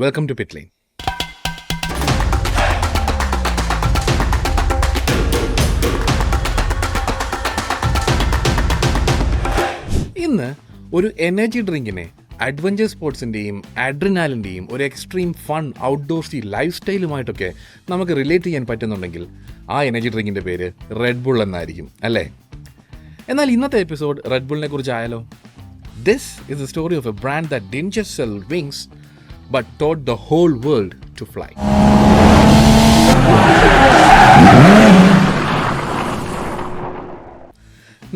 Welcome to pit line. ഇന്ന് ഒരു energy ഡ്രിങ്കിനെ adventure സ്പോർട്സിൻ്റെയും അഡ്രിനാലിൻ്റെയും ഒരു എക്സ്ട്രീം ഫൺ ഔട്ട്ഡോർസി ലൈഫ് സ്റ്റൈലുമായിട്ടൊക്കെ നമുക്ക് റിലേറ്റ് ചെയ്യാൻ പറ്റുന്നുണ്ടെങ്കിൽ ആ എനർജി ഡ്രിങ്കിൻ്റെ പേര് റെഡ് ബുൾ എന്നായിരിക്കും, അല്ലേ? എന്നാൽ ഇന്നത്തെ എപ്പിസോഡ് റെഡ് ബുള്ളിനെ കുറിച്ചായാലോ? This is the story of a brand that didn't just sell wings, but taught the whole world to fly.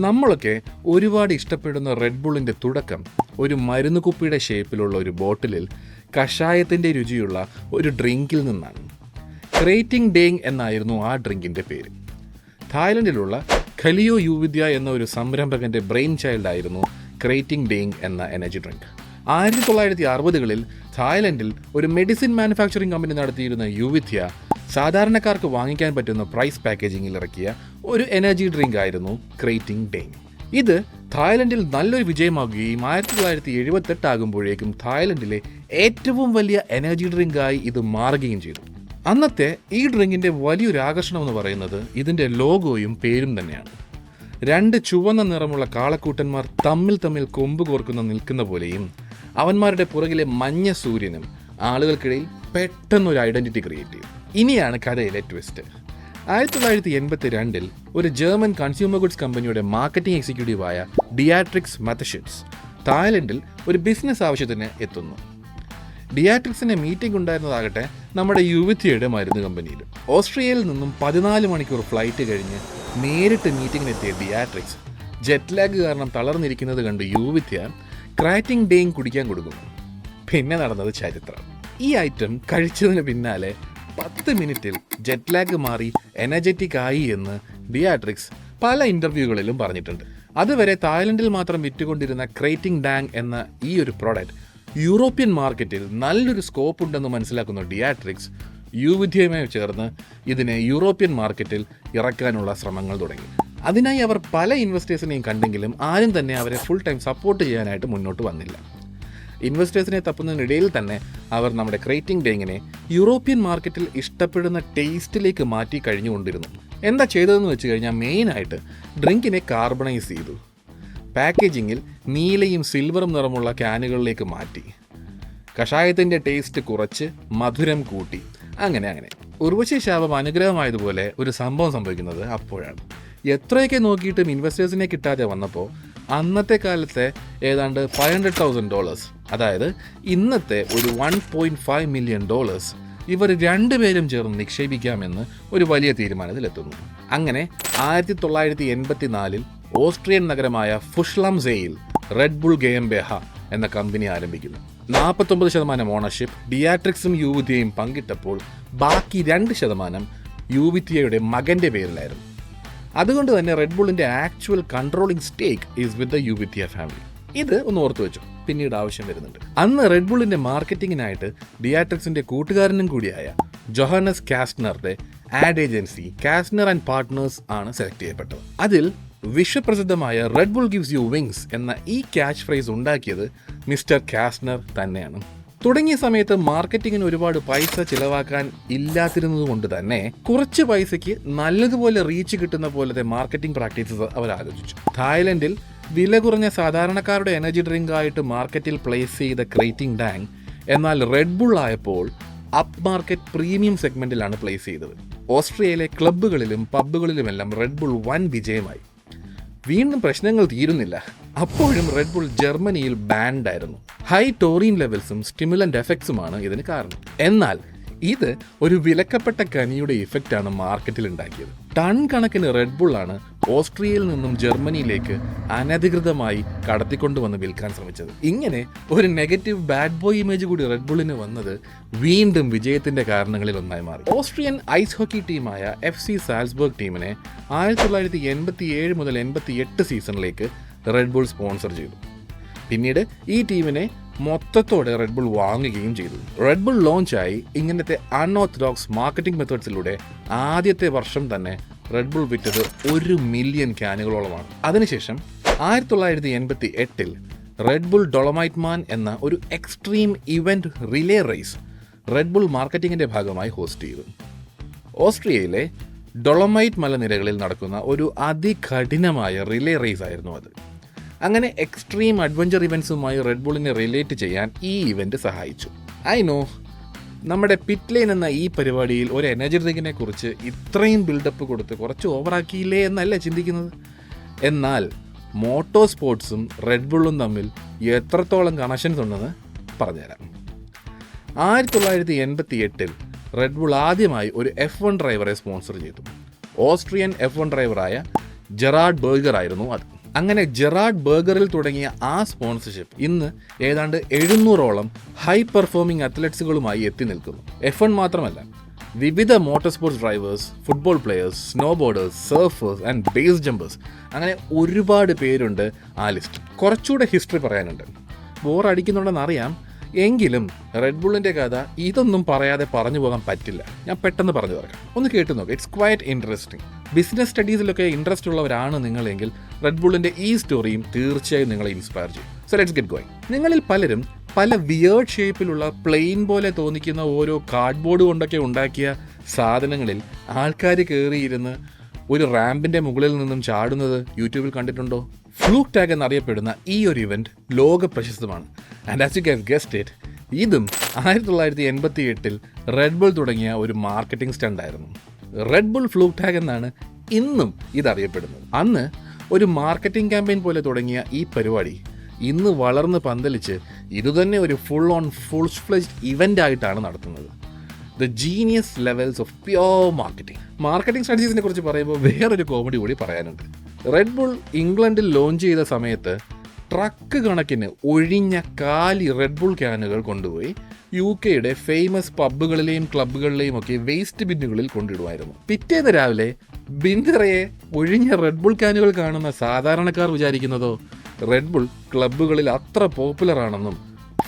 നമ്മളൊക്കെ ഒരുപാട് ഇഷ്ടപ്പെടുന്ന റെഡ് ബുള്ളിൻ്റെ തുടക്കം ഒരു മരുന്ന് കുപ്പിയുടെ ഷേപ്പിലുള്ള ഒരു ബോട്ടിലിൽ കഷായത്തിൻ്റെ രുചിയുള്ള ഒരു ഡ്രിങ്കിൽ നിന്നാണ്. ക്രേറ്റിംഗ് ഡേങ് എന്നായിരുന്നു ആ ഡ്രിങ്കിൻ്റെ പേര്. തായ്ലൻഡിലുള്ള ഖലിയോ യുവിദ്യ എന്ന ഒരു സംരംഭകൻ്റെ ബ്രെയിൻ ചൈൽഡ് ആയിരുന്നു ക്രേറ്റിംഗ് ഡേങ് എന്ന എനർജി ഡ്രിങ്ക്. 1960-കളിൽ തായ്ലൻഡിൽ ഒരു മെഡിസിൻ മാനുഫാക്ചറിംഗ് കമ്പനി നടത്തിയിരുന്ന യുവിദ്യ സാധാരണക്കാർക്ക് വാങ്ങിക്കാൻ പറ്റുന്ന പ്രൈസ് പാക്കേജിങ്ങിൽ ഇറക്കിയ ഒരു എനർജി ഡ്രിങ്ക് ആയിരുന്നു ക്രേറ്റിംഗ് ഡേങ്. ഇത് തായ്ലൻഡിൽ നല്ലൊരു വിജയമാകുകയും 1978 ആകുമ്പോഴേക്കും തായ്ലൻഡിലെ ഏറ്റവും വലിയ എനർജി ഡ്രിങ്കായി ഇത് മാറുകയും ചെയ്തു. അന്നത്തെ ഈ ഡ്രിങ്കിൻ്റെ വലിയൊരു ആകർഷണം എന്ന് പറയുന്നത് ഇതിൻ്റെ ലോഗോയും പേരും തന്നെയാണ്. 2 ചുവന്ന നിറമുള്ള കാളക്കൂട്ടന്മാർ തമ്മിൽ കൊമ്പ് കോർക്കുന്ന നിൽക്കുന്ന പോലെയും അവന്മാരുടെ പുറകിലെ മഞ്ഞ സൂര്യനും ആളുകൾക്കിടയിൽ പെട്ടെന്നൊരു ഐഡന്റിറ്റി ക്രിയേറ്റ് ചെയ്യും. ഇനിയാണ് കഥയിലെ ട്വിസ്റ്റ്. 1982 ഒരു ജർമ്മൻ കൺസ്യൂമർ ഗുഡ്സ് കമ്പനിയുടെ മാർക്കറ്റിംഗ് എക്സിക്യൂട്ടീവായ ഡിയാട്രിക്സ് മത്തഷിറ്റ്സ് തായ്ലൻഡിൽ ഒരു ബിസിനസ് ആവശ്യത്തിന് എത്തുന്നു. ഡിയാട്രിക്സിൻ്റെ മീറ്റിംഗ് ഉണ്ടായിരുന്നതാകട്ടെ നമ്മുടെ യുവിദ്യയുടെ മരുന്ന് കമ്പനിയിൽ. ഓസ്ട്രിയയിൽ നിന്നും 14 മണിക്കൂർ ഫ്ലൈറ്റ് കഴിഞ്ഞ് നേരിട്ട് മീറ്റിങ്ങിനെത്തിയ ഡിയാട്രിക്സ് ജെറ്റ് ലാഗ് കാരണം തളർന്നിരിക്കുന്നത് കണ്ട് യുവിദ്യ ക്രേറ്റിംഗ് ഡേങ് കുടിക്കാൻ കൊടുക്കുന്നു. പിന്നെ നടന്നത് ചരിത്രം. ഈ ഐറ്റം കഴിച്ചതിന് പിന്നാലെ 10 മിനിറ്റിൽ ജെറ്റ് ലാഗ് മാറി എനർജറ്റിക് ആയി എന്ന് ഡിയാട്രിക്സ് പല ഇൻ്റർവ്യൂകളിലും പറഞ്ഞിട്ടുണ്ട്. അതുവരെ തായ്ലൻഡിൽ മാത്രം വിറ്റുകൊണ്ടിരുന്ന ക്രേറ്റിംഗ് ഡാങ് എന്ന ഈ ഒരു പ്രോഡക്റ്റ് യൂറോപ്യൻ മാർക്കറ്റിൽ നല്ലൊരു സ്കോപ്പ് ഉണ്ടെന്ന് മനസ്സിലാക്കുന്ന ഡിയാട്രിക്സ് യുവിദ്യയുമായി ചേർന്ന് ഇതിനെ യൂറോപ്യൻ മാർക്കറ്റിൽ ഇറക്കാനുള്ള ശ്രമങ്ങൾ തുടങ്ങി. അതിനായി അവർ പല ഇൻവെസ്റ്റേഴ്സിനെയും കണ്ടെങ്കിലും ആരും തന്നെ അവരെ ഫുൾ ടൈം സപ്പോർട്ട് ചെയ്യാനായിട്ട് മുന്നോട്ട് വന്നില്ല. ഇൻവെസ്റ്റേഴ്സിനെ തപ്പുന്നതിനിടയിൽ തന്നെ അവർ നമ്മുടെ ക്രേറ്റിംഗ് ഡേങ്ങിനെ യൂറോപ്യൻ മാർക്കറ്റിൽ ഇഷ്ടപ്പെടുന്ന ടേസ്റ്റിലേക്ക് മാറ്റി കഴിഞ്ഞുകൊണ്ടിരുന്നു. എന്താ ചെയ്തതെന്ന് വെച്ച് കഴിഞ്ഞാൽ മെയിനായിട്ട് ഡ്രിങ്കിനെ കാർബണൈസ് ചെയ്തു. പാക്കേജിങ്ങിൽ നീലയും സിൽവറും നിറമുള്ള ക്യാനുകളിലേക്ക് മാറ്റി. കഷായത്തിൻ്റെ ടേസ്റ്റ് കുറച്ച് മധുരം കൂട്ടി. അങ്ങനെ ഉർവശി ശാപം അനുഗ്രഹമായതുപോലെ ഒരു സംഭവം സംഭവിക്കുന്നത് അപ്പോഴാണ്. എത്രയൊക്കെ നോക്കിയിട്ടും ഇൻവെസ്റ്റേഴ്സിനെ കിട്ടാതെ വന്നപ്പോൾ അന്നത്തെ കാലത്തെ ഏതാണ്ട് $500,000, അതായത് ഇന്നത്തെ ഒരു $1.5 മില്യൺ ഇവർ രണ്ടുപേരും ചേർന്ന് നിക്ഷേപിക്കാമെന്ന് ഒരു വലിയ തീരുമാനത്തിലെത്തുന്നു. അങ്ങനെ 1984 ഓസ്ട്രിയൻ നഗരമായ ഫുഷ്ലംസേയിൽ റെഡ് ബുൾ ഗെയംബെഹ എന്ന കമ്പനി ആരംഭിക്കുന്നു. 49% ഓണർഷിപ്പ് ഡിയാട്രിക്സും യുവിദ്യയും പങ്കിട്ടപ്പോൾ ബാക്കി 2% യുവിദ്യയുടെ മകൻ്റെ പേരിലായിരുന്നു. അതുകൊണ്ട് തന്നെ റെഡ് ബുള്ളിൻ്റെ actual controlling stake is with the Yoovidhya family. ഇത് ഒന്ന് ഓർത്തു വെച്ചു, പിന്നീട് ആവശ്യം വരുന്നുണ്ട്. അന്ന് റെഡ് ബുള്ളിൻ്റെ മാർക്കറ്റിങ്ങിനായിട്ട് ഡിയാട്രിക്സിൻ്റെ കൂട്ടുകാരനും കൂടിയായ ജോഹന്നസ് കാസ്റ്റ്നറുടെ ad agency Kastner and partners ആണ് സെലക്ട് ചെയ്യപ്പെട്ടത്. അതിൽ വിശ്വപ്രസിദ്ധമായ Red Bull gives you wings എന്ന ഈ ക്യാച്ച് ഫ്രേസ് ഉണ്ടാക്കിയത് മിസ്റ്റർ കാസ്റ്റ്നർ തന്നെയാണ്. തുടങ്ങിയ സമയത്ത് മാർക്കറ്റിങ്ങിന് ഒരുപാട് പൈസ ചിലവാക്കാൻ ഇല്ലാതിരുന്നത് കൊണ്ട് തന്നെ കുറച്ച് പൈസയ്ക്ക് നല്ലതുപോലെ റീച്ച് കിട്ടുന്ന പോലത്തെ മാർക്കറ്റിംഗ് പ്രാക്ടീസസ് അവർ ആലോചിച്ചു. തായ്ലൻഡിൽ വില കുറഞ്ഞ സാധാരണക്കാരുടെ എനർജി ഡ്രിങ്ക് ആയിട്ട് മാർക്കറ്റിൽ പ്ലേസ് ചെയ്ത ക്രേറ്റിംഗ് ഡാങ് എന്നാൽ റെഡ് ബുൾ ആയപ്പോൾ അപ്പ് മാർക്കറ്റ് പ്രീമിയം സെഗ്മെന്റിലാണ് പ്ലേസ് ചെയ്തത്. ഓസ്ട്രിയയിലെ ക്ലബ്ബുകളിലും പബ്ബുകളിലുമെല്ലാം റെഡ് ബുൾ വൻ വിജയമായി. വീണ്ടും പ്രശ്നങ്ങൾ തീരുന്നില്ല. അപ്പോഴും റെഡ് ബുൾ ജർമ്മനിയിൽ ബാൻഡായിരുന്നു. ഹൈ ടോറിൻ ലെവൽസും സ്റ്റിമുലന്റ് എഫക്ട്സുമാണ് ഇതിന് കാരണം. എന്നാൽ ഇത് ഒരു വിലക്കപ്പെട്ട കനിയുടെ ഇഫക്റ്റാണ് മാർക്കറ്റിൽ ഉണ്ടാക്കിയത്. ടൺ കണക്കിന് റെഡ് ബുള്ളാണ് ഓസ്ട്രിയയിൽ നിന്നും ജർമ്മനിയിലേക്ക് അനധികൃതമായി കടത്തിക്കൊണ്ടുവന്ന് വിൽക്കാൻ ശ്രമിച്ചത്. ഇങ്ങനെ ഒരു നെഗറ്റീവ് ബാഡ് ബോയ് ഇമേജ് കൂടി റെഡ് ബുള്ളിന് വന്നത് വീണ്ടും വിജയത്തിന്റെ കാരണങ്ങളിൽ ഒന്നായി മാറി. ഓസ്ട്രിയൻ ഐസ് ഹോക്കി ടീമായ FC സാൽസ്ബർഗ് ടീമിനെ 1987 മുതൽ 88 സീസണിലേക്ക് റെഡ് ബുൾ സ്പോൺസർ ചെയ്തു. പിന്നീട് ഈ ടീമിനെ മൊത്തത്തോടെ റെഡ് ബുൾ വാങ്ങുകയും ചെയ്തു. റെഡ് ബുൾ ലോഞ്ചായി ഇങ്ങനത്തെ അൺഓർത്തഡോക്സ് മാർക്കറ്റിംഗ് മെത്തേഡ്സിലൂടെ ആദ്യത്തെ വർഷം തന്നെ റെഡ് ബുൾ വിറ്റത് 1 മില്യൺ ക്യാനുകളോളമാണ്. അതിനുശേഷം 1988 റെഡ് ബുൾ ഡൊളമൈറ്റ് മാൻ എന്ന ഒരു extreme event relay race Red Bull മാർക്കറ്റിങ്ങിൻ്റെ ഭാഗമായി ഹോസ്റ്റ് ചെയ്തു. ഓസ്ട്രിയയിലെ ഡൊളമൈറ്റ് മലനിരകളിൽ നടക്കുന്ന ഒരു അതികഠിനമായ റിലേ റേസ് ആയിരുന്നു അത്. അങ്ങനെ എക്സ്ട്രീം അഡ്വഞ്ചർ ഇവൻറ്റ്സുമായി റെഡ് ബുള്ളിനെ റിലേറ്റ് ചെയ്യാൻ ഈ ഇവൻറ്റ് സഹായിച്ചു. ഐ നോ, നമ്മുടെ പിറ്റ് ലൈൻ എന്ന ഈ പരിപാടിയിൽ ഒരു എനർജി ഡ്രിങ്കിനെ കുറിച്ച് ഇത്രയും ബിൽഡപ്പ് കൊടുത്ത് കുറച്ച് ഓവറാക്കിയില്ലേ എന്നല്ല ചിന്തിക്കുന്നത്. എന്നാൽ മോട്ടോ സ്പോർട്സും റെഡ് ബുള്ളും തമ്മിൽ എത്രത്തോളം കണക്ഷൻസ് ഉണ്ടെന്ന് പറഞ്ഞുതരാം. 1988 റെഡ് ബുൾ ആദ്യമായി ഒരു F1 ഡ്രൈവറെ സ്പോൺസർ ചെയ്തു. ഓസ്ട്രിയൻ F1 ഡ്രൈവറായ ജെറാർഡ് ബർഗർ ആയിരുന്നു അത്. അങ്ങനെ ജെറാർഡ് ബർഗറിൽ തുടങ്ങിയ ആ സ്പോൺസർഷിപ്പ് ഇന്ന് ഏതാണ്ട് 700ഓളം ഹൈ പെർഫോമിംഗ് അത്ലറ്റ്സുകളുമായി എത്തി നിൽക്കുന്നു. F1 മാത്രമല്ല, വിവിധ motor sports drivers, football players, snowboarders, surfers and base jumpers, അങ്ങനെ ഒരുപാട് പേരുണ്ട് ആ ലിസ്റ്റ്. കുറച്ചുകൂടെ ഹിസ്റ്ററി പറയാനുണ്ട്. ബോറടിക്കുന്നുണ്ടെന്നറിയാം, എങ്കിലും റെഡ് ബുള്ളിൻ്റെ കഥ ഇതൊന്നും പറയാതെ പറഞ്ഞു പോകാൻ പറ്റില്ല. ഞാൻ പെട്ടെന്ന് പറഞ്ഞു തരാം, ഒന്ന് കേട്ടു നോക്കാം. It's quite interesting. ബിസിനസ് സ്റ്റഡീസിലൊക്കെ ഇൻട്രസ്റ്റ് ഉള്ളവരാണ് നിങ്ങളെങ്കിൽ റെഡ് ബുള്ളിൻ്റെ ഈ സ്റ്റോറിയും തീർച്ചയായും നിങ്ങളെ ഇൻസ്പയർ ചെയ്യും. So let's get going. നിങ്ങളിൽ പലരും പല വിയേർഡ് ഷേപ്പിലുള്ള പ്ലെയിൻ പോലെ തോന്നിക്കുന്ന ഓരോ കാർഡ്ബോർഡ് കൊണ്ടൊക്കെ ഉണ്ടാക്കിയ സാധനങ്ങളിൽ ആൾക്കാർ കയറിയിരുന്ന് ഒരു റാമ്പിൻ്റെ മുകളിൽ നിന്നും ചാടുന്നത് യൂട്യൂബിൽ കണ്ടിട്ടുണ്ടോ? ഫ്ലൂക്ക് ടാഗ് എന്നറിയപ്പെടുന്ന ഈ ഒരു ഇവൻറ്റ് ലോക പ്രശസ്തമാണ്. And as you guess guessed it, ഇതും 1988 റെഡ് ബുൾ തുടങ്ങിയ ഒരു മാർക്കറ്റിംഗ് സ്റ്റണ്ടായിരുന്നു. റെഡ് ബുൾ ഫ്ലൂക്ക് ടാഗ് എന്നാണ് ഇന്നും ഇതറിയപ്പെടുന്നത്. അന്ന് ഒരു മാർക്കറ്റിംഗ് ക്യാമ്പയിൻ പോലെ തുടങ്ങിയ ഈ പരിപാടി ഇന്ന് വളർന്ന് പന്തലിച്ച് ഇതുതന്നെ ഒരു ഫുൾ ഫ്ലെജ്ഡ് ഇവൻ്റ് ആയിട്ടാണ് നടത്തുന്നത്. The genius levels of pure marketing സ്റ്റഡീസിനെ കുറിച്ച് പറയുമ്പോൾ വേറൊരു കോമഡി കൂടി പറയാനുണ്ട്. റെഡ് ബുൾ ഇംഗ്ലണ്ടിൽ ലോഞ്ച് ചെയ്ത സമയത്ത് ട്രക്ക് കണക്കിന് ഒഴിഞ്ഞ കാലി റെഡ് ബുൾ ക്യാനുകൾ കൊണ്ടുപോയി UK ഫേമസ് പബ്ബുകളിലെയും ക്ലബ്ബുകളിലെയും ഒക്കെ വേസ്റ്റ് ബിന്നുകളിൽ കൊണ്ടിടുമായിരുന്നു. പിറ്റേന്ന് രാവിലെ ബിന്നറയെ ഒഴിഞ്ഞ റെഡ് ബുൾ ക്യാനുകൾ കാണുന്ന സാധാരണക്കാർ വിചാരിക്കുന്നതോ റെഡ് ബുൾ ക്ലബ്ബുകളിൽ അത്ര പോപ്പുലർ ആണെന്നും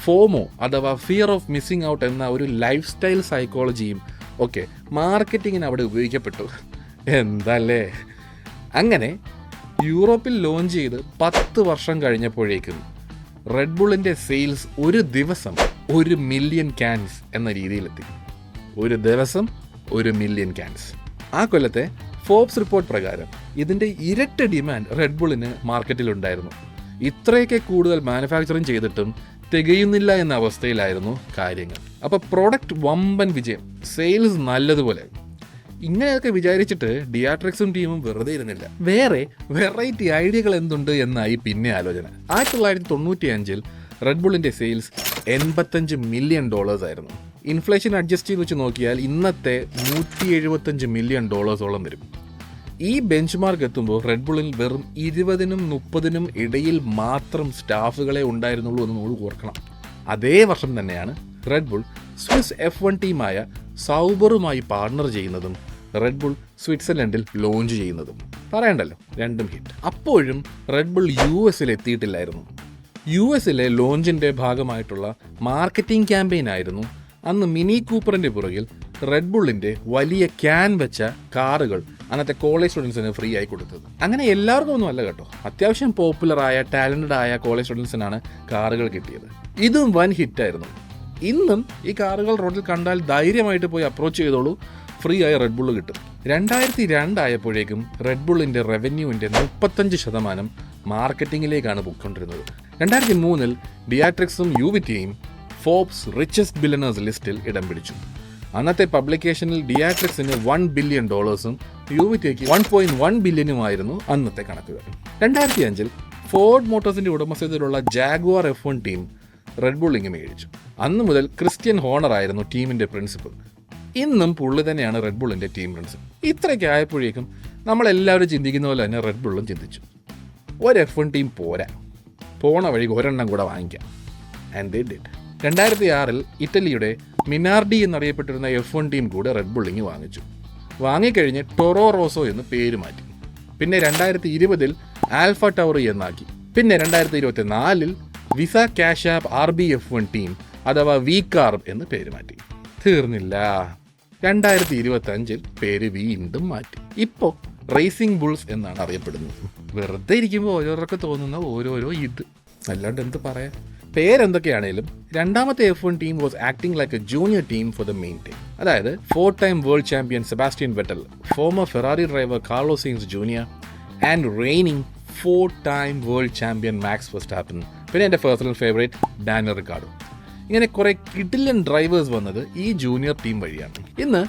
ഫോമോ അഥവാ ഫിയർ ഓഫ് മിസ്സിംഗ് ഔട്ട് എന്ന ഒരു ലൈഫ് സ്റ്റൈൽ സൈക്കോളജിയും ഒക്കെ മാർക്കറ്റിങ്ങിന് അവിടെ ഉപയോഗിക്കപ്പെട്ടു. എന്തല്ലേ? അങ്ങനെ യൂറോപ്പിൽ ലോഞ്ച് ചെയ്ത് 10 വർഷം കഴിഞ്ഞപ്പോഴേക്കും റെഡ് ബുള്ളിൻ്റെ സെയിൽസ് ഒരു ദിവസം 1 മില്യൺ ക്യാൻസ് എന്ന രീതിയിലെത്തി. ഒരു ദിവസം 1 മില്യൺ ക്യാൻസ്. ആ കൊല്ലത്തെ ഫോബ്സ് റിപ്പോർട്ട് പ്രകാരം ഇതിൻ്റെ ഇരട്ടി ഡിമാൻഡ് റെഡ് ബുള്ളിന് മാർക്കറ്റിലുണ്ടായിരുന്നു. ഇത്രയൊക്കെ കൂടുതൽ മാനുഫാക്ചറിങ് ചെയ്തിട്ടും തികയുന്നില്ല എന്ന അവസ്ഥയിലായിരുന്നു കാര്യങ്ങൾ. അപ്പോൾ പ്രോഡക്റ്റ് വമ്പൻ വിജയം, സെയിൽസ് നല്ലതുപോലെ. ഇങ്ങനെയൊക്കെ വിചാരിച്ചിട്ട് ഡിയാട്രിക്സും ടീമും വെറുതെ ഇരുന്നില്ല. വേറെ വെറൈറ്റി ഐഡിയകൾ എന്തുണ്ട് എന്നായി പിന്നെ ആലോചന. 1995 റെഡ് ബുള്ളിൻ്റെ സെയിൽസ് $85 മില്യൺ ആയിരുന്നു. ഇൻഫ്ലേഷൻ അഡ്ജസ്റ്റ് ചെയ്ത് വെച്ച് നോക്കിയാൽ ഇന്നത്തെ $175 മില്യൺ വരും. ഈ ബെഞ്ച് മാർക്ക് എത്തുമ്പോൾ റെഡ് ബുള്ളിൽ വെറും 20നും 30നും ഇടയിൽ മാത്രം സ്റ്റാഫുകളെ ഉണ്ടായിരുന്നുള്ളൂ എന്ന് നമ്മൾ ഓർക്കണം. അതേ വർഷം തന്നെയാണ് റെഡ് ബുൾ സ്വിസ് F1 ടീമായ സൗബറുമായി പാർട്ണർ ചെയ്യുന്നതും റെഡ് ബുൾ സ്വിറ്റ്സർലൻഡിൽ ലോഞ്ച് ചെയ്യുന്നതും. പറയണ്ടല്ലോ, രണ്ടും ഹിറ്റ്. അപ്പോഴും റെഡ് ബുൾ US എത്തിയിട്ടില്ലായിരുന്നു. US ലോഞ്ചിൻ്റെ ഭാഗമായിട്ടുള്ള മാർക്കറ്റിംഗ് ക്യാമ്പയിൻ ആയിരുന്നു അന്ന് മിനി കൂപ്പറിൻ്റെ പുറകിൽ റെഡ് ബുള്ളിൻ്റെ വലിയ ക്യാൻ വെച്ച കാറുകൾ അന്നത്തെ കോളേജ് സ്റ്റുഡൻസിന് ഫ്രീ ആയി കൊടുത്തത്. അങ്ങനെ എല്ലാവർക്കും ഒന്നും അല്ല കേട്ടോ, അത്യാവശ്യം പോപ്പുലറായ ടാലൻറ്റഡ് ആയ കോളേജ് സ്റ്റുഡൻസിനാണ് കാറുകൾ കിട്ടിയത്. ഇതും വൻ ഹിറ്റായിരുന്നു. ഇന്നും ഈ കാറുകൾ റോഡിൽ കണ്ടാൽ ധൈര്യമായിട്ട് പോയി അപ്രോച്ച് ചെയ്തോളൂ, ഫ്രീ ആയ റെഡ് ബുള്ള് കിട്ടും. 2002 ആയപ്പോഴേക്കും റെഡ് ബുള്ളിൻ്റെ റവന്യൂവിൻ്റെ 35% മാർക്കറ്റിങ്ങിലേക്കാണ് പോയിക്കൊണ്ടിരുന്നത്. 2003 ഡിയാട്രിക്സും യുവിറ്റിയും ഫോബ്സ് റിച്ചസ്റ്റ് ബില്യണേഴ്സ് ലിസ്റ്റിൽ ഇടം പിടിച്ചു. അന്നത്തെ പബ്ലിക്കേഷനിൽ ഡിയാട്രിക്സിന് $1 ബില്യൺ യുവിറ്റിക്ക് 1.1 ബില്യനുമായിരുന്നു അന്നത്തെ കണക്കുകൾ. 2005 ഫോർഡ് മോട്ടോഴ്സിൻ്റെ ഉടമസ്ഥതയിലുള്ള Jaguar F1 team red bullying മേടിച്ചു. അന്ന് മുതൽ ക്രിസ്ത്യൻ ഹോണർ ആയിരുന്നു ടീമിൻ്റെ പ്രിൻസിപ്പൽ. ഇന്നും പുള്ളി തന്നെയാണ് റെഡ് ബുള്ളിൻ്റെ ടീം പ്രിൻസിപ്പൽ. ഇത്രയൊക്കെ ആയപ്പോഴേക്കും നമ്മളെല്ലാവരും ചിന്തിക്കുന്ന പോലെ തന്നെ റെഡ് ബുള്ളും ചിന്തിച്ചു, ഒരു F1 ടീം പോരാ, പോണ വഴി ഒരെണ്ണം കൂടെ വാങ്ങിക്കാം. And they did. 2006 ഇറ്റലിയുടെ മിനാർഡി എന്നറിയപ്പെട്ടിരുന്ന F1 ടീം കൂടെ റെഡ് ബുള്ളിങ് വാങ്ങിച്ചു. വാങ്ങിക്കഴിഞ്ഞ് ടൊറോ റോസോ എന്ന് പേര് മാറ്റി. പിന്നെ 2020 ആൽഫ ടൗറി എന്നാക്കി. പിന്നെ 2024 visa cash app RB-F1 team അഥവാ വികാർ എന്ന് പേര് മാറ്റി. തീർന്നില്ല, 2025 പേര് വീണ്ടും മാറ്റി. ഇപ്പോൾ റേസിംഗ് ബുൾസ് എന്നാണ് അറിയപ്പെടുന്നത്. വെറുതെ ഇരിക്കുമ്പോൾ ഓരോരൊക്കെ തോന്നുന്ന ഓരോരോ ഇത്, അല്ലാണ്ട് എന്ത് പറയാൻ. പേരെന്തൊക്കെയാണേലും രണ്ടാമത്തെ F1 team was acting like a junior team for the main team. അതായത് 4-time world champion Sebastian Vettel, former Ferrari driver Carlos Sainz junior and reigning 4-time world champion Max Verstappen, പിന്നെ എൻ്റെ പേഴ്സണൽ ഫേവറേറ്റ് ഡാനിയൽ റിക്കാർഡോ. ഇങ്ങനെ കുറെ കിടിലൻ drivers വന്നത് ഈ junior team വഴിയാണ്. ഇന്ന്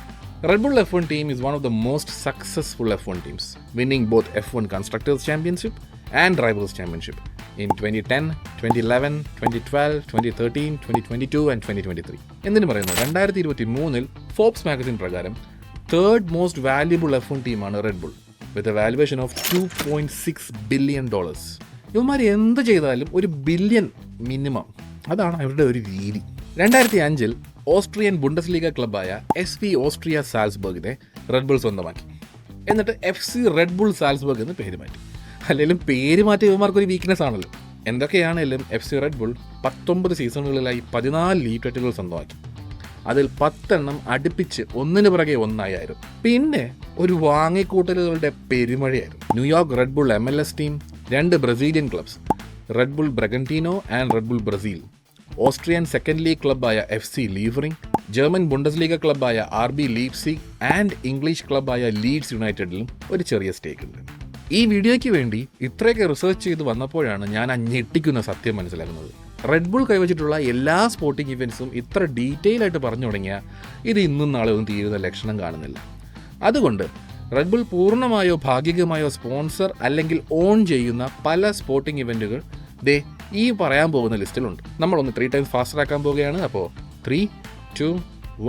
Red Bull F1 team is one of the most successful F1 teams, winning both F1 Constructors Championship and Drivers Championship in 2010, 2011, 2012, 2013, 2022 and 2023. എന്തിനു പറയുന്നു, 2023 ഫോബ്സ് മാഗസിൻ പ്രകാരം തേർഡ് മോസ്റ്റ് വാല്യുബിൾ F1 ടീമാണ് red bull with a valuation of $2.6 billion. ഇവന്മാർ എന്ത് ചെയ്താലും ഒരു billion minimum, അതാണ് അവരുടെ ഒരു രീതി. 2005 ഓസ്ട്രിയൻ ബുണ്ടസ്ലീഗ ക്ലബ്ബായ SV ഓസ്ട്രിയ സാൽസ്ബർഗിനെ റെഡ് ബുൾ സ്വന്തമാക്കി. എന്നിട്ട് FC റെഡ് ബുൾ സാൽസ്ബർഗ് എന്ന് പേര് മാറ്റി. അല്ലെങ്കിലും പേര് മാറ്റി ഇവന്മാർക്കൊരു വീക്ക്നെസ് ആണല്ലോ. എന്തൊക്കെയാണെങ്കിലും FC റെഡ് ബുൾ 19 സീസണുകളിലായി 14 ലീഗ് ടൈറ്റിലുകൾ സ്വന്തമാക്കി. അതിൽ 10 അടുപ്പിച്ച് ഒന്നിനു പുറകെ ഒന്നായിരുന്നു. പിന്നെ ഒരു വാങ്ങിക്കൂട്ടലുകളുടെ പെരുമഴയായിരുന്നു. New York Red Bull MLS team, 2 Brazilian clubs, Red Bull Bragantino and Red Bull Brazil, Austrian second league ക്ലബ്ബായ FC ലീവറിംഗ്, ജർമ്മൻ ബുണ്ടസ്ലീഗ ക്ലബ്ബായ RB ലീപ്സിഗ് ആൻഡ് ഇംഗ്ലീഷ് ക്ലബ്ബായ ലീഡ്സ് യുണൈറ്റഡിലും ഒരു ചെറിയ സ്റ്റേക്ക് ഉണ്ട്. ഈ വീഡിയോയ്ക്ക് വേണ്ടി ഇത്രയൊക്കെ റിസർച്ച് ചെയ്ത് വന്നപ്പോഴാണ് ഞാൻ ഞെട്ടിക്കുന്ന സത്യം മനസ്സിലാക്കുന്നത്. റെഡ് ബുൾ കൈവച്ചിട്ടുള്ള എല്ലാ സ്പോർട്ടിംഗ് ഇവൻറ്റ്സും ഇത്ര ഡീറ്റെയിൽ ആയിട്ട് പറഞ്ഞു തുടങ്ങിയാൽ ഇത് ഇന്നും നാളെ ഒന്നും തീരുന്ന ലക്ഷണം കാണുന്നില്ല. അതുകൊണ്ട് റെഡ് ബുൾ പൂർണ്ണമായോ ഭാഗികമായോ സ്പോൺസർ അല്ലെങ്കിൽ ഓൺ ചെയ്യുന്ന പല സ്പോർട്ടിംഗ് ഇവൻറ്റുകൾ ഈ പറയാൻ പോകുന്ന ലിസ്റ്റിലുണ്ട്. നമ്മളൊന്ന് 3 times ഫാസ്റ്റർ ആക്കാൻ പോവുകയാണ്. അപ്പോൾ 3, 2,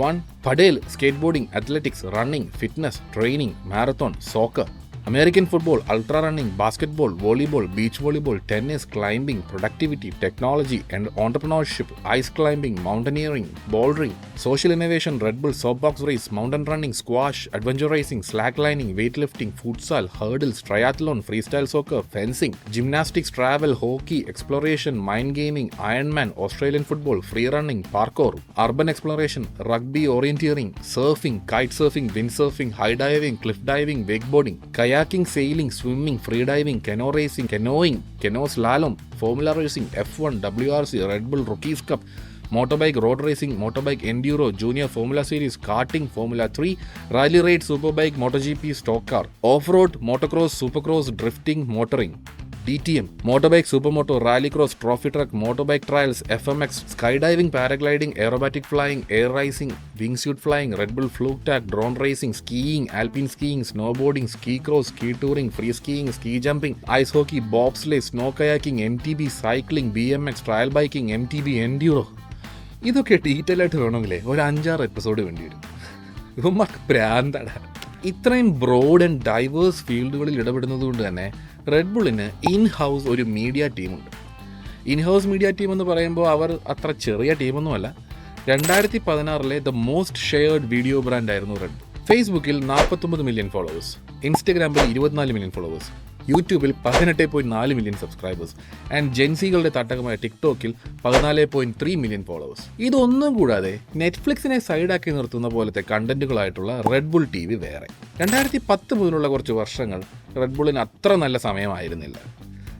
1. Padel, skate boarding, athletics, running, fitness, training, marathon, soccer, American football, ultra running, basketball, volleyball, beach volleyball, tennis, climbing, productivity, technology and entrepreneurship, ice climbing, mountaineering, bouldering, social innovation, Red Bull soap box race, mountain running, squash, adventure racing, slack lining, weight lifting, futsal, hurdles, triathlon, free style soccer, fencing, gymnastics, travel, hockey, exploration, mind gaming, ironman, Australian football, free running, parkour, urban exploration, rugby, ഓറിയന്റിയറിംഗ്, surfing, kite surfing, wind surfing, high diving, cliff diving, wake boarding, kayaking, sailing, swimming, free diving, canoe racing, canoeing, canoe slalom, formula racing, F1, WRC, Red Bull rookies cup, motorbike road racing, motorbike enduro, junior formula series, karting, formula 3, rally ride, super bike, MotoGP, stock car, off road, motocross, super cross, drifting, motoring, DTM, motorbike, super moto, rally cross, trophy truck, motorbike trials, FMX, sky diving, paragliding, aerobatic flying, air racing, wing suit flying, Red Bull Flugtag, drone racing, skiing, alpine skiing, snow boarding, ski cross, ski touring, free skiing, ski jumping, ice hockey, bobsleigh, snow kayaking, MTB, cycling, BMX, trail biking, MTB, enduro. ഇതൊക്കെ detail ആയിട്ട് വേണമെങ്കിലേ ഒരു 5-6 episode വേണ്ടി വരും. ഇവന്മാർക്ക് പ്രാന്താണ്. ഇത്രയും broad and diverse ഫീൽഡുകളിൽ ഇടപെടുന്നത് കൊണ്ട് തന്നെ റെഡ് ബുള്ളിന് ഇൻ ഹൗസ് ഒരു മീഡിയ ടീമുണ്ട്. ഇൻ ഹൗസ് മീഡിയ ടീം എന്ന് പറയുമ്പോൾ അവർ അത്ര ചെറിയ ടീമൊന്നുമല്ല. 2016 ദ മോസ്റ്റ് ഷെയർഡ് വീഡിയോ ബ്രാൻഡായിരുന്നു റെഡ് ബുൾ. ഫേസ്ബുക്കിൽ 49 മില്യൺ ഫോളോവേഴ്സ്, ഇൻസ്റ്റഗ്രാമിൽ 24 മില്യൺ ഫോളോവേഴ്സ്, യൂട്യൂബിൽ 18.4 മില്യൺ സബ്സ്ക്രൈബേഴ്സ് ആൻഡ് ജെൻസികളുടെ തട്ടകമായ ടിക്ടോക്കിൽ 14.3 മില്യൺ ഫോളോവേഴ്സ്. ഇതൊന്നും കൂടാതെ നെറ്റ്ഫ്ലിക്സിനെ സൈഡാക്കി നിർത്തുന്ന പോലത്തെ കണ്ടന്റുകളായിട്ടുള്ള റെഡ് ബുൾ TV വേറെ. 2010 മുതലുള്ള കുറച്ച് വർഷങ്ങൾ റെഡ് ബുള്ളിന് അത്ര നല്ല സമയമായിരുന്നില്ല.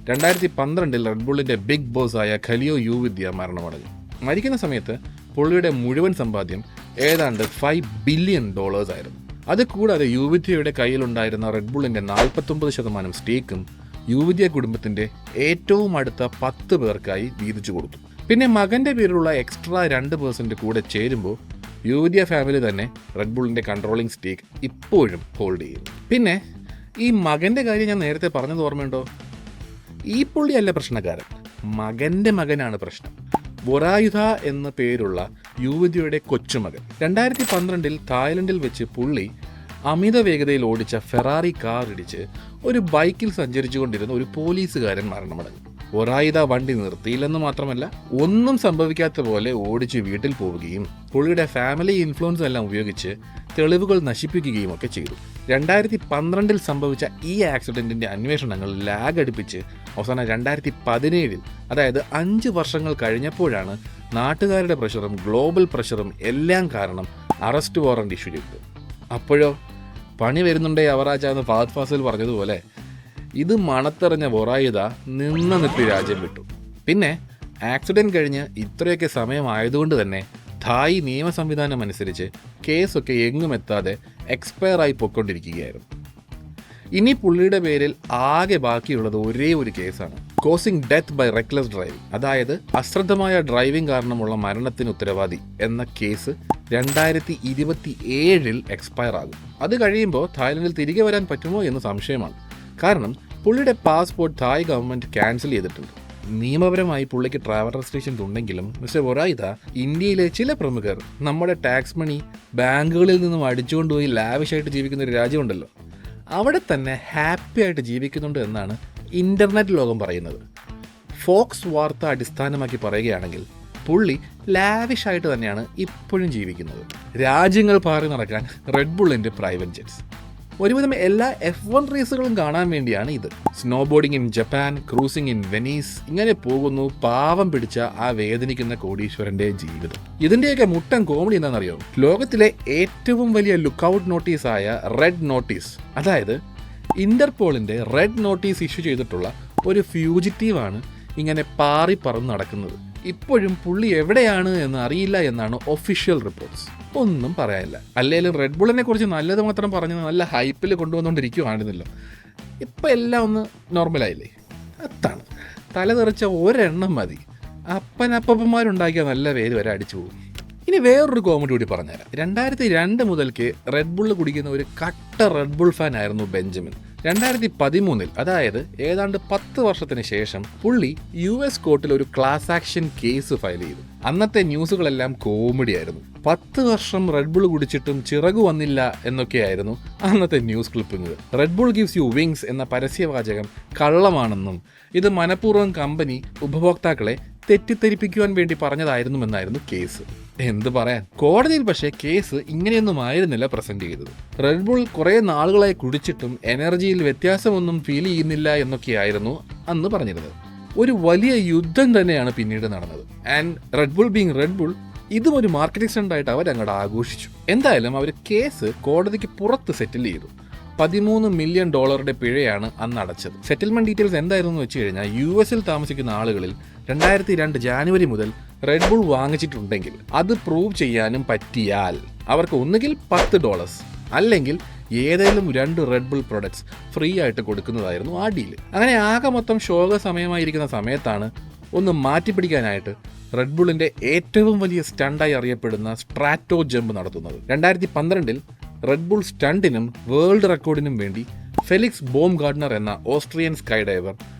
2012 റെഡ് ബുള്ളിൻ്റെ ബിഗ് ബോസായ ഖലിയോ യുവിദ്യ മരണമടഞ്ഞു. മരിക്കുന്ന സമയത്ത് പുള്ളിയുടെ മുഴുവൻ സമ്പാദ്യം ഏതാണ്ട് $5 billion ആയിരുന്നു. അത് കൂടാതെ യുവിദ്യയുടെ കയ്യിലുണ്ടായിരുന്ന റെഡ് ബുള്ളിൻ്റെ 49% സ്റ്റേക്കും യുവിദ്യ കുടുംബത്തിൻ്റെ ഏറ്റവും അടുത്ത 10 പേർക്കായി വീതിച്ചു കൊടുത്തു. പിന്നെ മകൻ്റെ പേരിലുള്ള എക്സ്ട്രാ 2% കൂടെ ചേരുമ്പോൾ യുവിദ്യ ഫാമിലി തന്നെ റെഡ് ബുള്ളിൻ്റെ കൺട്രോളിംഗ് സ്റ്റേക്ക് ഇപ്പോഴും ഹോൾഡ് ചെയ്യുന്നു. പിന്നെ ഈ മകൻ്റെ കാര്യം ഞാൻ നേരത്തെ പറഞ്ഞത് ഓർമ്മയുണ്ടോ? ഈ പുള്ളിയല്ല പ്രശ്നക്കാരൻ, മകൻ്റെ മകനാണ് പ്രശ്നം. ബൊറായുധ എന്ന പേരുള്ള യുവിദ്യയുടെ കൊച്ചുമകൻ 2012 തായ്ലൻഡിൽ വെച്ച് പുള്ളി അമിത വേഗതയിൽ ഓടിച്ച ഫെറാറി കാർ ഇടിച്ച് ഒരു ബൈക്കിൽ സഞ്ചരിച്ചുകൊണ്ടിരുന്ന ഒരു പോലീസുകാരൻ മരണമടഞ്ഞു. ബൊറായുധ വണ്ടി നിർത്തിയില്ലെന്ന് മാത്രമല്ല, ഒന്നും സംഭവിക്കാത്ത പോലെ ഓടിച്ച് വീട്ടിൽ പോവുകയും പുള്ളിയുടെ ഫാമിലി ഇൻഫ്ലുവൻസ് എല്ലാം ഉപയോഗിച്ച് തെളിവുകൾ നശിപ്പിക്കുകയും ഒക്കെ ചെയ്തു. 2012 സംഭവിച്ച ഈ ആക്സിഡൻറ്റിൻ്റെ അന്വേഷണങ്ങൾ ലാഗ് അടുപ്പിച്ച് അവസാനം 2017 അതായത് 5 വർഷങ്ങൾ കഴിഞ്ഞപ്പോഴാണ് നാട്ടുകാരുടെ പ്രഷറും ഗ്ലോബൽ പ്രഷറും എല്ലാം കാരണം അറസ്റ്റ് വാറണ്ട് ഇഷ്യൂ ചെയ്തത്. അപ്പോഴോ പണി വരുന്നുണ്ടേ അവറാച്ച എന്ന് ഫഹദ് ഫാസിൽ പറഞ്ഞതുപോലെ ഇത് മണത്തെറിഞ്ഞ ബൊറായുധ നിന്ന നിർത്തി രാജ്യം വിട്ടു. പിന്നെ ആക്സിഡൻറ്റ് കഴിഞ്ഞ് ഇത്രയൊക്കെ സമയമായതുകൊണ്ട് തന്നെ ഥായ് നിയമ സംവിധാനം അനുസരിച്ച് കേസൊക്കെ എങ്ങും എത്താതെ എക്സ്പയർ ആയി പൊയ്ക്കൊണ്ടിരിക്കുകയായിരുന്നു. ഇനി പുള്ളിയുടെ പേരിൽ ആകെ ബാക്കിയുള്ളത് ഒരേ ഒരു കേസാണ്, causing death by reckless driving. അതായത് അശ്രദ്ധമായ ഡ്രൈവിംഗ് കാരണമുള്ള മരണത്തിന് ഉത്തരവാദി എന്ന കേസ് 2027 എക്സ്പയർ ആകും. അത് കഴിയുമ്പോൾ തായ്ലൻഡിൽ തിരികെ വരാൻ പറ്റുമോ എന്ന് സംശയമാണ്. കാരണം പുള്ളിയുടെ പാസ്പോർട്ട് തായ് ഗവൺമെൻറ് ക്യാൻസൽ ചെയ്തിട്ടുണ്ട്. നിയമപരമായി പുള്ളിക്ക് ട്രാവൽ റെസ്ട്രിക്ഷൻസ് ഉണ്ടെങ്കിലും മിസ്റ്റർ ഒറായിത, ഇന്ത്യയിലെ ചില പ്രമുഖർ നമ്മുടെ ടാക്സ് മണി ബാങ്കുകളിൽ നിന്നും അടിച്ചുകൊണ്ടുപോയി ലാവിഷായിട്ട് ജീവിക്കുന്ന ഒരു രാജ്യമുണ്ടല്ലോ, അവിടെ തന്നെ ഹാപ്പി ആയിട്ട് ജീവിക്കുന്നുണ്ട് എന്നാണ് ഇൻ്റർനെറ്റ് ലോകം പറയുന്നത്. ഫോക്സ് വാർത്ത അടിസ്ഥാനമാക്കി പറയുകയാണെങ്കിൽ പുള്ളി ലാവിഷായിട്ട് തന്നെയാണ് ഇപ്പോഴും ജീവിക്കുന്നത്. രാജ്യങ്ങൾ പാറി നടക്കാൻ റെഡ് ബുള്ളിൻ്റെ പ്രൈവറ്റ് ജെറ്റ്സ്. ഒരുവിധം എല്ലാ F1 റേസുകളും കാണാൻ വേണ്ടിയാണ് ഇത്. Snow boarding in Japan, cruising in Venice, ഇങ്ങനെ പോകുന്നു പാവം പിടിച്ച ആ വേദനിക്കുന്ന കോടീശ്വരൻ്റെ ജീവിതം. ഇതിൻ്റെയൊക്കെ മുട്ടൻ കോമഡി എന്താണെന്നറിയോ? ലോകത്തിലെ ഏറ്റവും വലിയ ലുക്കൗട്ട് നോട്ടീസായ റെഡ് നോട്ടീസ്, അതായത് ഇന്റർപോളിൻ്റെ റെഡ് നോട്ടീസ് ഇഷ്യൂ ചെയ്തിട്ടുള്ള ഒരു ഫ്യൂജിറ്റീവാണ് ഇങ്ങനെ പാറി പറന്ന് നടക്കുന്നത്. ഇപ്പോഴും പുള്ളി എവിടെയാണ് എന്ന് അറിയില്ല എന്നാണ് ഒഫീഷ്യൽ റിപ്പോർട്ട്സ്. ഒന്നും പറയാനില്ല. അല്ലെങ്കിലും റെഡ് ബുള്ളിനെ കുറിച്ച് നല്ലത് മാത്രം പറഞ്ഞ് നല്ല ഹൈപ്പിൽ കൊണ്ടുവന്നുകൊണ്ടിരിക്കുകയാണെന്നല്ലോ. ഇപ്പം എല്ലാം ഒന്ന് നോർമലായില്ലേ? അതാണ് തലതെറിച്ച ഒരെണ്ണം മതി, അപ്പനപ്പന്മാരുണ്ടാക്കിയ നല്ല പേര് വരെ അടിച്ചു പോകും. ഇനി വേറൊരു കോമഡി കൂടി പറഞ്ഞുതരാം. 2002 മുതൽക്ക് റെഡ് ബുള്ള് കുടിക്കുന്ന ഒരു കട്ട റെഡ് ബുൾ ഫാൻ ആയിരുന്നു ബെഞ്ചമിൻ. 2013 അതായത് ഏതാണ്ട് 10 വർഷത്തിന് ശേഷം പുള്ളി US കോർട്ടിൽ ഒരു ക്ലാസ് ആക്ഷൻ കേസ് ഫയൽ ചെയ്തു. അന്നത്തെ ന്യൂസുകളെല്ലാം കോമഡി ആയിരുന്നു. 10 വർഷം റെഡ് ബുൾ കുടിച്ചിട്ടും ചിറകു വന്നില്ല എന്നൊക്കെയായിരുന്നു അന്നത്തെ ന്യൂസ് ക്ലിപ്പിങ്ങുകൾ. Red Bull gives you wings എന്ന പരസ്യവാചകം കള്ളമാണെന്നും ഇത് മനഃപൂർവ്വം കമ്പനി ഉപഭോക്താക്കളെ തെറ്റിദ്ധരിപ്പിക്കുവാൻ വേണ്ടി പറഞ്ഞതായിരുന്നുവെന്നായിരുന്നു കേസ്. എന്ത് പറയാൻ, കോടതിയിൽ പക്ഷേ കേസ് ഇങ്ങനെയൊന്നും ആയിരുന്നില്ല പ്രസന്റ് ചെയ്തത്. റെഡ് ബുൾ കുറേ നാളുകളായി കുടിച്ചിട്ടും എനർജിയിൽ വ്യത്യാസമൊന്നും ഫീൽ ചെയ്യുന്നില്ല എന്നൊക്കെയായിരുന്നു അന്ന് പറഞ്ഞിരുന്നത്. ഒരു വലിയ യുദ്ധം തന്നെയാണ് പിന്നീട് നടന്നത്. And Red bull being red bull, ഇതും ഒരു മാർക്കറ്റിംഗ് സ്റ്റണ്ടായിട്ട് അവരങ്ങോട്ട് ആഘോഷിച്ചു. എന്തായാലും അവർ കേസ് കോടതിക്ക് പുറത്ത് സെറ്റിൽ ചെയ്തു. $13 മില്യൺ പിഴയാണ് അന്ന് അടച്ചത്. സെറ്റിൽമെന്റ് ഡീറ്റെയിൽസ് എന്തായിരുന്നു എന്ന് വെച്ച് കഴിഞ്ഞാൽ, US താമസിക്കുന്ന ആളുകളിൽ 2002 ജാനുവരി മുതൽ റെഡ് ബുൾ വാങ്ങിച്ചിട്ടുണ്ടെങ്കിൽ അത് പ്രൂവ് ചെയ്യാനും പറ്റിയാൽ അവർക്ക് ഒന്നുകിൽ $10 അല്ലെങ്കിൽ ഏതെങ്കിലും 2 റെഡ് ബുൾ പ്രൊഡക്ട്സ് ഫ്രീ ആയിട്ട് കൊടുക്കുന്നതായിരുന്നു ആ ഡീല്. അങ്ങനെ ആകെ മൊത്തം ശോക സമയമായിരിക്കുന്ന സമയത്താണ് ഒന്ന് മാറ്റിപ്പിടിക്കാനായിട്ട് റെഡ് ബുള്ളിൻ്റെ ഏറ്റവും വലിയ സ്റ്റണ്ടായി അറിയപ്പെടുന്ന സ്ട്രാറ്റോ ജമ്പ് നടത്തുന്നത്. 2012 റെഡ് ബുൾ സ്റ്റണ്ടിനും വേൾഡ് റെക്കോർഡിനും വേണ്ടി ഫെലിക്സ് ബോം ഗാർഡനർ എന്ന ഓസ്ട്രിയൻ സ്കൈ ഡൈവർ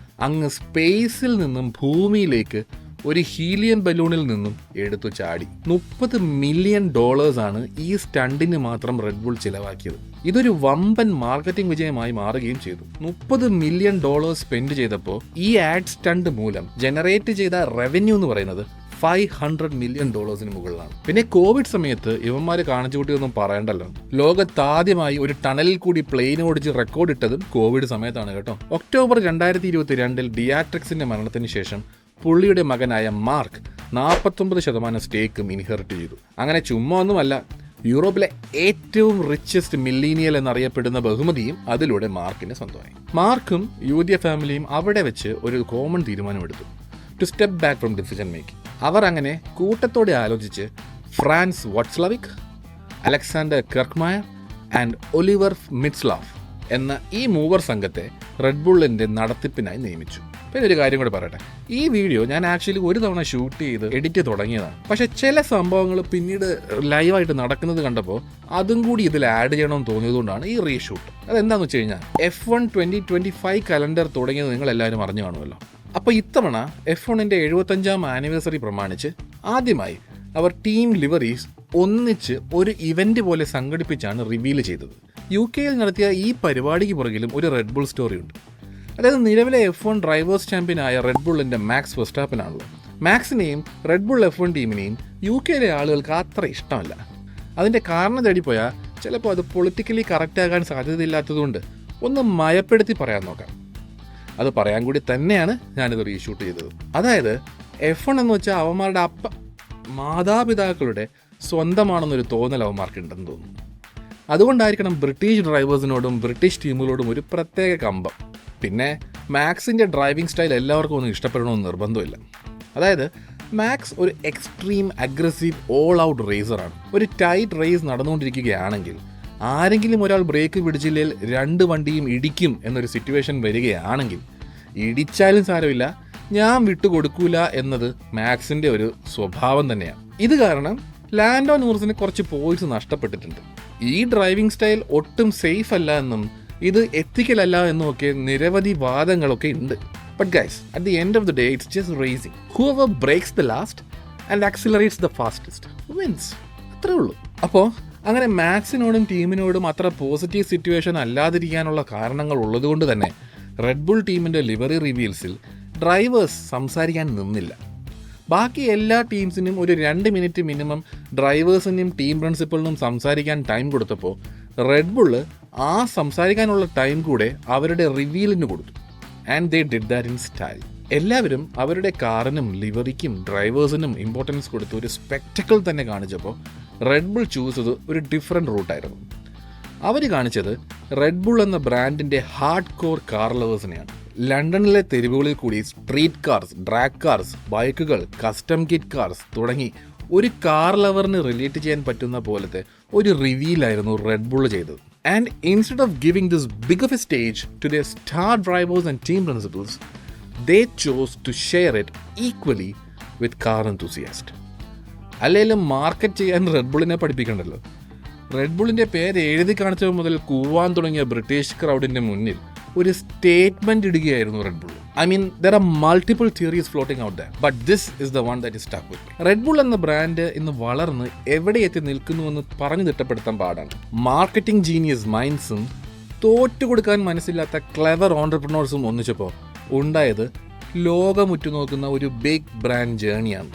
അങ്ങ് സ്പേസിൽ നിന്നും ഭൂമിയിലേക്ക് ഒരു ഹീലിയം ബലൂണിൽ നിന്നും എടുത്തു ചാടി. $30 മില്യൺ ആണ് ഈ സ്റ്റണ്ടിന് മാത്രം റെഡ് ബുൾ ചിലവാക്കിയത്. ഇതൊരു വമ്പൻ മാർക്കറ്റിംഗ് വിജയമായി മാറുകയും ചെയ്തു. $30 മില്യൺ സ്പെൻഡ് ചെയ്തപ്പോൾ ഈ ആഡ് സ്റ്റണ്ട് മൂലം ജനറേറ്റ് ചെയ്ത റവന്യൂ എന്ന് പറയുന്നത് $500 മില്യൺ മുകളിലാണ്. പിന്നെ കോവിഡ് സമയത്ത് ഇവന്മാർ കാണിച്ചു കൂട്ടിയൊന്നും പറയണ്ടല്ലോ. ലോകത്താദ്യമായി ഒരു ടണലിൽ കൂടി പ്ലെയിൻ ഓടിച്ച് റെക്കോർഡ് ഇട്ടതും കോവിഡ് സമയത്താണ് കേട്ടോ. ഒക്ടോബർ 2022 ഡിയാട്രിക്സിന്റെ മരണത്തിന് ശേഷം പുള്ളിയുടെ മകനായ മാർക്ക് 49% സ്റ്റേക്കും ഇൻഹെറിറ്റ് ചെയ്തു. അങ്ങനെ ചുമ്മാ ഒന്നുമല്ല, യൂറോപ്പിലെ ഏറ്റവും റിച്ചസ്റ്റ് മില്ലീനിയൽ എന്നറിയപ്പെടുന്ന ബഹുമതിയും അതിലൂടെ മാർക്കിന് സ്വന്തമായി. മാർക്കും യൂതിയ ഫാമിലിയും അവിടെ വെച്ച് ഒരു കോമൺ തീരുമാനമെടുത്തു, to step back from decision making. അവർ അങ്ങനെ കൂട്ടത്തോടെ ആലോചിച്ച് Franz Watzlawick, Alexander Kirchmayr and Oliver Mitzlaff എന്ന ഈ മൂവർ സംഘത്തെ റെഡ് ബുള്ളിൻ്റെ നടത്തിപ്പിനായി നിയമിച്ചു. പിന്നെ ഒരു കാര്യം കൂടെ പറയട്ടെ, ഈ വീഡിയോ ഞാൻ ആക്ച്വലി ഒരു തവണ ഷൂട്ട് ചെയ്ത് എഡിറ്റ് തുടങ്ങിയതാണ്. പക്ഷേ ചില സംഭവങ്ങൾ പിന്നീട് ലൈവായിട്ട് നടക്കുന്നത് കണ്ടപ്പോൾ അതും കൂടി ഇതിൽ ആഡ് ചെയ്യണമെന്ന് തോന്നിയതുകൊണ്ടാണ് ഈ റീഷൂട്ട്. അതെന്താണെന്ന് വെച്ച് കഴിഞ്ഞാൽ F1 2025 കലണ്ടർ തുടങ്ങിയത് നിങ്ങളെല്ലാവരും അറിഞ്ഞു കാണുമല്ലോ. അപ്പോൾ ഇത്തവണ F1ൻ്റെ 75ാം ആനിവേഴ്സറി പ്രമാണിച്ച് ആദ്യമായി അവർ ടീം ലിവറീസ് ഒന്നിച്ച് ഒരു ഇവന്റ് പോലെ സംഘടിപ്പിച്ചാണ് റിവീൽ ചെയ്തത്. UK നടത്തിയ ഈ പരിപാടിക്ക് പുറകിലും ഒരു റെഡ് ബുൾ സ്റ്റോറി ഉണ്ട്. അതായത് നിലവിലെ F1 ഡ്രൈവേഴ്സ് ചാമ്പ്യനായ റെഡ് ബുള്ളിൻ്റെ മാക്സ് വെർസ്റ്റാപ്പൻ ആണല്ലോ. മാക്സിനെയും റെഡ് ബുൾ F1 ടീമിനെയും UK ആളുകൾക്ക് അത്ര ഇഷ്ടമല്ല. അതിൻ്റെ കാരണം തേടിപ്പോയാൽ ചിലപ്പോൾ അത് പൊളിറ്റിക്കലി കറക്റ്റ് ആകാൻ സാധ്യതയില്ലാത്തതുകൊണ്ട് ഒന്ന് മയപ്പെടുത്തി പറയാൻ നോക്കാം. അത് പറയാൻ കൂടി തന്നെയാണ് ഞാനിത് റീഷൂട്ട് ചെയ്തത്. അതായത് F1 എന്ന് വെച്ചാൽ അവന്മാരുടെ മാതാപിതാക്കളുടെ സ്വന്തമാണെന്നൊരു തോന്നൽ അവന്മാർക്കുണ്ടെന്ന് തോന്നുന്നു. അതുകൊണ്ടായിരിക്കണം ബ്രിട്ടീഷ് ഡ്രൈവേഴ്സിനോടും ബ്രിട്ടീഷ് ടീമുകളോടും ഒരു പ്രത്യേക കമ്പം. പിന്നെ മാക്സിൻ്റെ ഡ്രൈവിംഗ് സ്റ്റൈൽ എല്ലാവർക്കും ഒന്നും ഇഷ്ടപ്പെടണമെന്ന് നിർബന്ധമില്ല. അതായത് മാക്സ് ഒരു എക്സ്ട്രീം അഗ്രസീവ് ഓൾ ഔട്ട് റേസറാണ്. ഒരു ടൈറ്റ് റേസ് നടന്നുകൊണ്ടിരിക്കുകയാണെങ്കിൽ ആരെങ്കിലും ഒരാൾ ബ്രേക്ക് പിടിച്ചില്ലെങ്കിൽ 2 വണ്ടിയും ഇടിക്കും എന്നൊരു സിറ്റുവേഷൻ വരികയാണെങ്കിൽ ഇടിച്ചാലും സാരമില്ല, ഞാൻ വിട്ടുകൊടുക്കൂല എന്നത് മാക്സിൻ്റെ ഒരു സ്വഭാവം തന്നെയാണ്. ഇത് കാരണം ലാൻഡോ നോറിസിന് കുറച്ച് പോയിന്റ്സ് നഷ്ടപ്പെട്ടിട്ടുണ്ട്. ഈ ഡ്രൈവിംഗ് സ്റ്റൈൽ ഒട്ടും സേഫ് അല്ല എന്നും ഇത് എത്തിക്കൽ അല്ല എന്നുമൊക്കെ നിരവധി വാദങ്ങളൊക്കെ ഉണ്ട്. But guys, at the end of the day it's just racing. Whoever brakes the last and accelerates the fastest wins. അത്രേ ഉള്ളൂ. അപ്പോൾ അങ്ങനെ മാക്സിനോടും ടീമിനോടും അത്ര പോസിറ്റീവ് സിറ്റുവേഷൻ അല്ലാതിരിക്കാനുള്ള കാരണങ്ങൾ ഉള്ളതുകൊണ്ട് തന്നെ റെഡ് ബുൾ ടീമിൻ്റെ ലിവറി റിവീൽസിൽ ഡ്രൈവേഴ്സ് സംസാരിക്കാൻ നിന്നില്ല. ബാക്കി എല്ലാ ടീംസിനും ഒരു 2 മിനിറ്റ് മിനിമം ഡ്രൈവേഴ്സിനും ടീം പ്രിൻസിപ്പളിനും സംസാരിക്കാൻ ടൈം കൊടുത്തപ്പോൾ റെഡ് ബുള്ള് ആ സംസാരിക്കാനുള്ള ടൈം കൂടെ അവരുടെ റിവീലിന് കൊടുത്തു. And they did that in style. എല്ലാവരും അവരുടെ കാറിനും ലിവറിക്കും ഡ്രൈവേഴ്സിനും ഇമ്പോർട്ടൻസ് കൊടുത്ത് ഒരു സ്പെക്ടക്കിൾ തന്നെ കാണിച്ചപ്പോൾ റെഡ് ബുൾ ചൂസ് ചെയ്ത് ഒരു ഡിഫറെൻറ്റ് റൂട്ടായിരുന്നു. അവർ കാണിച്ചത് റെഡ് ബുൾ എന്ന ബ്രാൻഡിൻ്റെ ഹാർഡ് കോർ കാർ ലവേഴ്സിനെയാണ്. ലണ്ടനിലെ തെരുവുകളിൽ കൂടി സ്ട്രീറ്റ് കാർസ്, ഡ്രാഗ് കാർസ്, ബൈക്കുകൾ, കസ്റ്റം കിറ്റ് കാർസ് തുടങ്ങി ഒരു കാർ ലവറിന് റിലേറ്റ് ചെയ്യാൻ പറ്റുന്ന പോലത്തെ ഒരു റിവീലായിരുന്നു റെഡ് ബുൾ ചെയ്തത്. And instead of giving this big of a stage to the star drivers and team principals, they chose to share it equally with car enthusiasts. അല്ലെങ്കിലും മാർക്കറ്റ് ചെയ്യാൻ റെഡ് ബുള്ളിനെ പഠിപ്പിക്കണ്ടല്ലോ. റെഡ് ബുള്ളിൻ്റെ പേര് എഴുതി കാണിച്ചത് മുതൽ കൂവാൻ തുടങ്ങിയ ബ്രിട്ടീഷ് ക്രൗഡിൻ്റെ മുന്നിൽ ഒരു സ്റ്റേറ്റ്മെൻറ്റ് ഇടുകയായിരുന്നു Red Bull. I mean, there are multiple theories floating out there, but this is the one that is stuck with me. Red Bull എന്ന ബ്രാൻഡ് ഇന്ന് വളർന്ന് എവിടെ എത്തി നിൽക്കുന്നുവെന്ന് പറഞ്ഞു തിട്ടപ്പെടുത്താൻ പാടാണ്. മാർക്കറ്റിംഗ് ജീനിയസ് മൈൻഡ്സും തോറ്റുകൊടുക്കാൻ മനസ്സില്ലാത്ത ക്ലെവർ ഓൺടർപ്രണേഴ്സും ഒന്നിച്ചപ്പോൾ ഉണ്ടായത് ലോകം ഉറ്റുനോക്കുന്ന ഒരു ബിഗ് ബ്രാൻഡ് ജേണിയാണ്.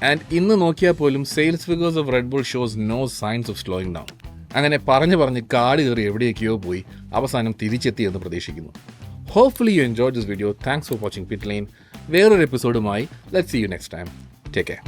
ആൻഡ് ഇന്ന് നോക്കിയാൽ പോലും sales figures of Red Bull shows no signs of slowing down. അങ്ങനെ പറഞ്ഞ് കാട് കയറി എവിടെയൊക്കെയോ പോയി അവസാനം തിരിച്ചെത്തി എന്ന് പ്രതീക്ഷിക്കുന്നു. Hopefully you enjoy this video. Thanks for watching Pit Line. വേറൊരു എപ്പിസോഡുമായി let's see you next time. Take care.